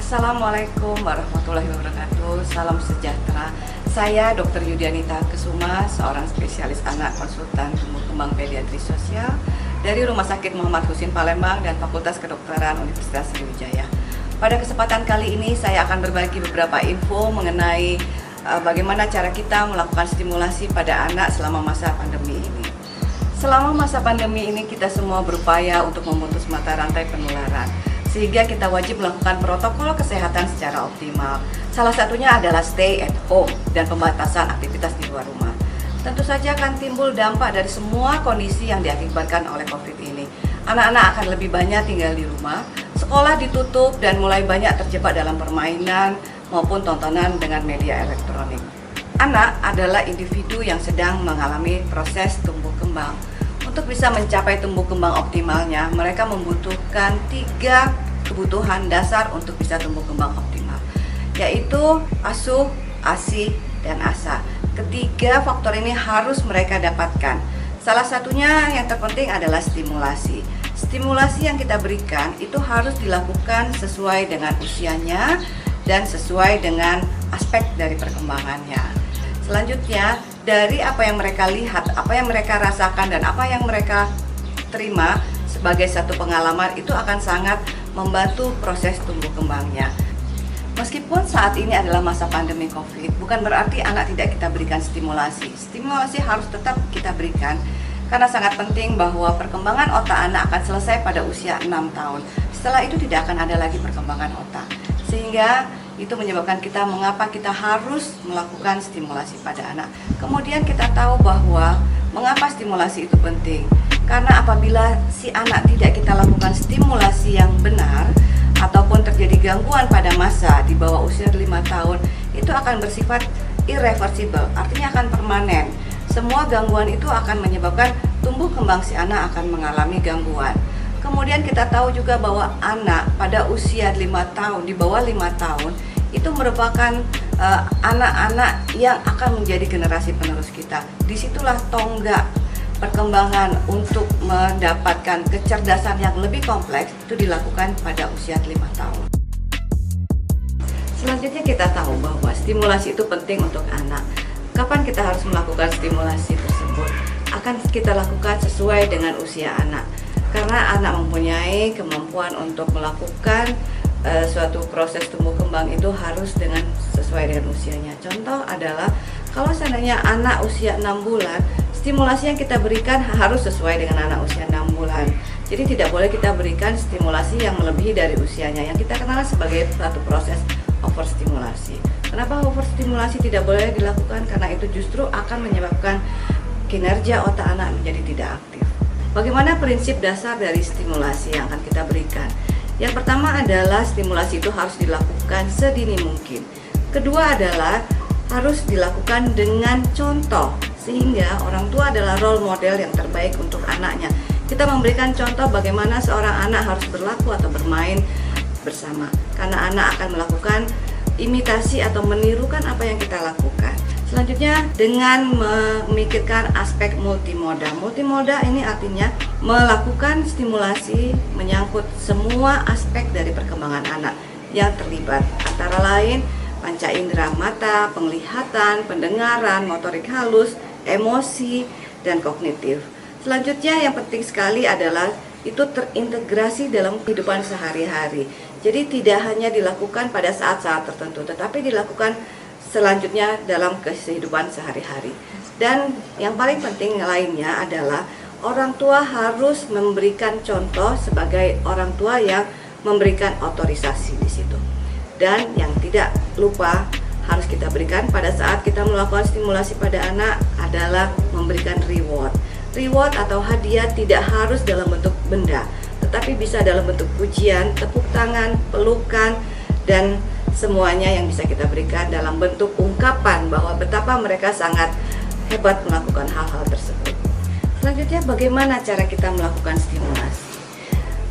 Assalamualaikum warahmatullahi wabarakatuh. Salam sejahtera. Saya Dr. Yudianita Kesuma, seorang spesialis anak konsultan tumbuh kembang pediatri sosial dari Rumah Sakit Muhammad Husin Palembang dan Fakultas Kedokteran Universitas Sriwijaya. Pada kesempatan kali ini saya akan berbagi beberapa info mengenai bagaimana cara kita melakukan stimulasi pada anak selama masa pandemi ini. Selama masa pandemi ini kita semua berupaya untuk memutus mata rantai penularan, sehingga kita wajib melakukan protokol kesehatan secara optimal. Salah satunya adalah stay at home dan pembatasan aktivitas di luar rumah. Tentu saja akan timbul dampak dari semua kondisi yang diakibatkan oleh COVID ini. Anak-anak akan lebih banyak tinggal di rumah, sekolah ditutup dan mulai banyak terjebak dalam permainan maupun tontonan dengan media elektronik. Anak adalah individu yang sedang mengalami proses tumbuh kembang. Untuk bisa mencapai tumbuh kembang optimalnya, mereka membutuhkan 3 kebutuhan dasar untuk bisa tumbuh kembang optimal, yaitu asuh, ASI, dan ASA. Ketiga faktor ini harus mereka dapatkan. Salah satunya yang terpenting adalah stimulasi. Stimulasi yang kita berikan itu harus dilakukan sesuai dengan usianya dan sesuai dengan aspek dari perkembangannya. Selanjutnya, dari apa yang mereka lihat, apa yang mereka rasakan, dan apa yang mereka terima sebagai satu pengalaman itu akan sangat membantu proses tumbuh kembangnya. Meskipun saat ini adalah masa pandemi COVID, bukan berarti anak tidak kita berikan stimulasi. Stimulasi harus tetap kita berikan, karena sangat penting bahwa perkembangan otak anak akan selesai pada usia 6 tahun. Setelah itu tidak akan ada lagi perkembangan otak. Sehingga itu menyebabkan kita mengapa kita harus melakukan stimulasi pada anak. Kemudian kita tahu bahwa mengapa stimulasi itu penting. Karena apabila si anak tidak kita lakukan stimulasi yang benar ataupun terjadi gangguan pada masa di bawah usia 5 tahun, itu akan bersifat irreversible, artinya akan permanen. Semua gangguan itu akan menyebabkan tumbuh kembang si anak akan mengalami gangguan. Kemudian kita tahu juga bahwa anak pada usia 5 tahun, di bawah 5 tahun, itu merupakan anak-anak yang akan menjadi generasi penerus kita. Disitulah tonggak perkembangan untuk mendapatkan kecerdasan yang lebih kompleks itu dilakukan pada usia 5 tahun. Selanjutnya kita tahu bahwa stimulasi itu penting untuk anak. Kapan kita harus melakukan stimulasi tersebut? Akan kita lakukan sesuai dengan usia anak. Karena anak mempunyai kemampuan untuk melakukan suatu proses tumbuh kembang itu harus sesuai dengan usianya. Contoh adalah kalau seandainya anak usia 6 bulan, stimulasi yang kita berikan harus sesuai dengan anak usia 6 bulan. Jadi tidak boleh kita berikan stimulasi yang melebihi dari usianya, yang kita kenal sebagai suatu proses overstimulasi. Kenapa overstimulasi tidak boleh dilakukan? Karena itu justru akan menyebabkan kinerja otak anak menjadi tidak aktif. Bagaimana prinsip dasar dari stimulasi yang akan kita berikan? Yang pertama adalah stimulasi itu harus dilakukan sedini mungkin. Kedua adalah harus dilakukan dengan contoh, sehingga orang tua adalah role model yang terbaik untuk anaknya. Kita memberikan contoh bagaimana seorang anak harus berlaku atau bermain bersama, karena anak akan melakukan imitasi atau menirukan apa yang kita lakukan. Selanjutnya dengan memikirkan aspek multimoda. Multimoda ini artinya melakukan stimulasi menyangkut semua aspek dari perkembangan anak yang terlibat, antara lain panca indera mata, penglihatan, pendengaran, motorik halus, emosi, dan kognitif. Selanjutnya yang penting sekali adalah itu terintegrasi dalam kehidupan sehari-hari. Jadi tidak hanya dilakukan pada saat-saat tertentu, tetapi dilakukan selanjutnya dalam kehidupan sehari-hari. Dan yang paling penting lainnya adalah orang tua harus memberikan contoh sebagai orang tua yang memberikan otorisasi di situ. Dan yang tidak lupa harus kita berikan pada saat kita melakukan stimulasi pada anak adalah memberikan reward. Reward atau hadiah tidak harus dalam bentuk benda, tetapi bisa dalam bentuk pujian, tepuk tangan, pelukan, dan semuanya yang bisa kita berikan dalam bentuk ungkapan bahwa betapa mereka sangat hebat melakukan hal-hal tersebut. Selanjutnya, bagaimana cara kita melakukan stimulasi?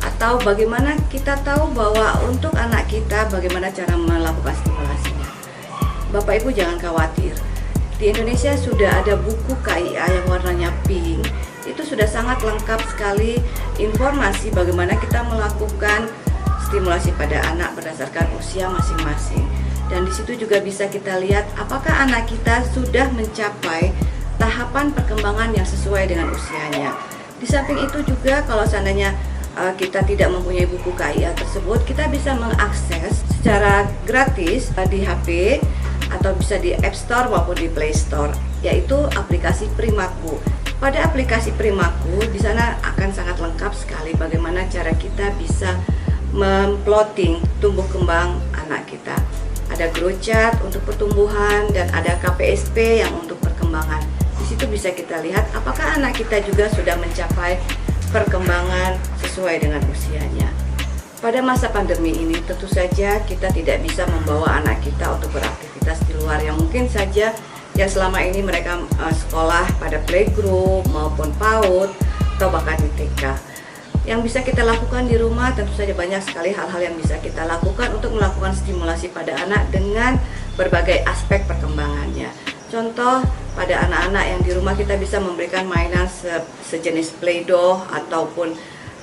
Atau bagaimana kita tahu bahwa untuk anak kita bagaimana cara melakukan stimulasinya? Bapak Ibu jangan khawatir. Di Indonesia sudah ada buku KIA yang warnanya pink. Itu sudah sangat lengkap sekali informasi bagaimana kita melakukan stimulasi pada anak berdasarkan usia masing-masing. Dan di situ juga bisa kita lihat apakah anak kita sudah mencapai tahapan perkembangan yang sesuai dengan usianya. Di samping itu juga kalau seandainya kita tidak mempunyai buku KIA tersebut, kita bisa mengakses secara gratis di HP atau bisa di App Store maupun di Play Store, yaitu aplikasi Primaku. Pada aplikasi Primaku, di sana akan sangat lengkap sekali bagaimana cara kita bisa memplotting tumbuh kembang anak kita. Ada grow chart untuk pertumbuhan dan ada KPSP yang untuk perkembangan. Di situ bisa kita lihat apakah anak kita juga sudah mencapai perkembangan sesuai dengan usianya. Pada masa pandemi ini tentu saja kita tidak bisa membawa anak kita untuk beraktivitas di luar yang mungkin saja yang selama ini mereka sekolah pada playgroup maupun PAUD atau bahkan di TK. Yang bisa kita lakukan di rumah tentu saja banyak sekali hal-hal yang bisa kita lakukan untuk melakukan stimulasi pada anak dengan berbagai aspek perkembangannya. Contoh, pada anak-anak yang di rumah kita bisa memberikan mainan sejenis Play-Doh ataupun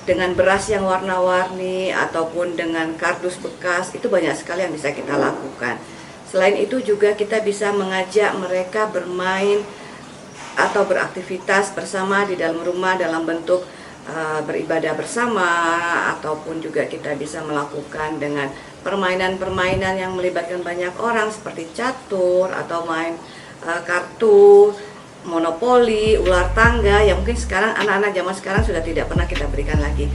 dengan beras yang warna-warni ataupun dengan kardus bekas, itu banyak sekali yang bisa kita lakukan. Selain itu juga kita bisa mengajak mereka bermain atau beraktivitas bersama di dalam rumah dalam bentuk beribadah bersama, ataupun juga kita bisa melakukan dengan permainan-permainan yang melibatkan banyak orang seperti catur atau main kartu, monopoli, ular tangga yang mungkin sekarang anak-anak zaman sekarang sudah tidak pernah kita berikan lagi.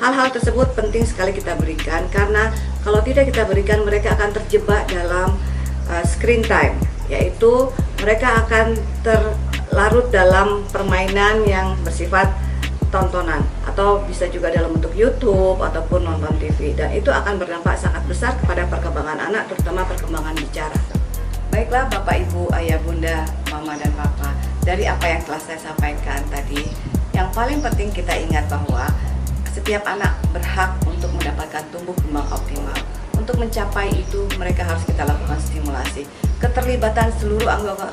Hal-hal tersebut penting sekali kita berikan karena kalau tidak kita berikan mereka akan terjebak dalam screen time, yaitu mereka akan terlarut dalam permainan yang bersifat tontonan atau bisa juga dalam bentuk YouTube ataupun nonton TV, dan itu akan berdampak sangat besar kepada perkembangan anak, terutama perkembangan bicara. Baiklah Bapak Ibu, Ayah Bunda, Mama dan Papa, dari apa yang telah saya sampaikan tadi, yang paling penting kita ingat bahwa setiap anak berhak untuk mendapatkan tumbuh kembang optimal. Untuk mencapai itu mereka harus kita lakukan stimulasi. Keterlibatan seluruh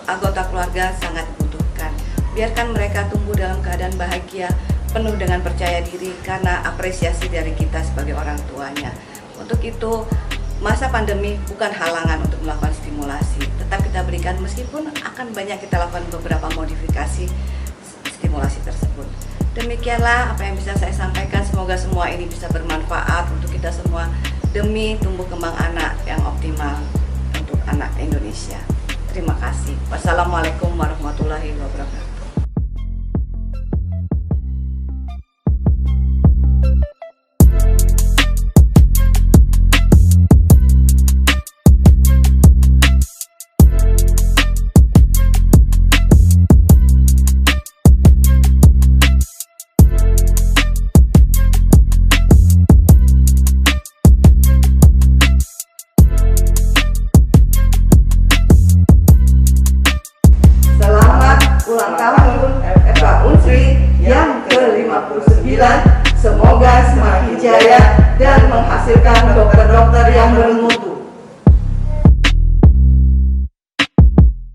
anggota keluarga sangat dibutuhkan. Biarkan mereka tumbuh dalam keadaan bahagia, penuh dengan percaya diri karena apresiasi dari kita sebagai orang tuanya. Untuk itu, masa pandemi bukan halangan untuk melakukan stimulasi, tetap kita berikan meskipun akan banyak kita lakukan beberapa modifikasi stimulasi tersebut. Demikianlah apa yang bisa saya sampaikan, semoga semua ini bisa bermanfaat untuk kita semua demi tumbuh kembang anak yang optimal untuk anak Indonesia. Terima kasih. Wassalamualaikum warahmatullahi wabarakatuh. Ulang tahun FK Unsri yang ke-59, semoga semakin jaya dan menghasilkan dokter-dokter yang bermutu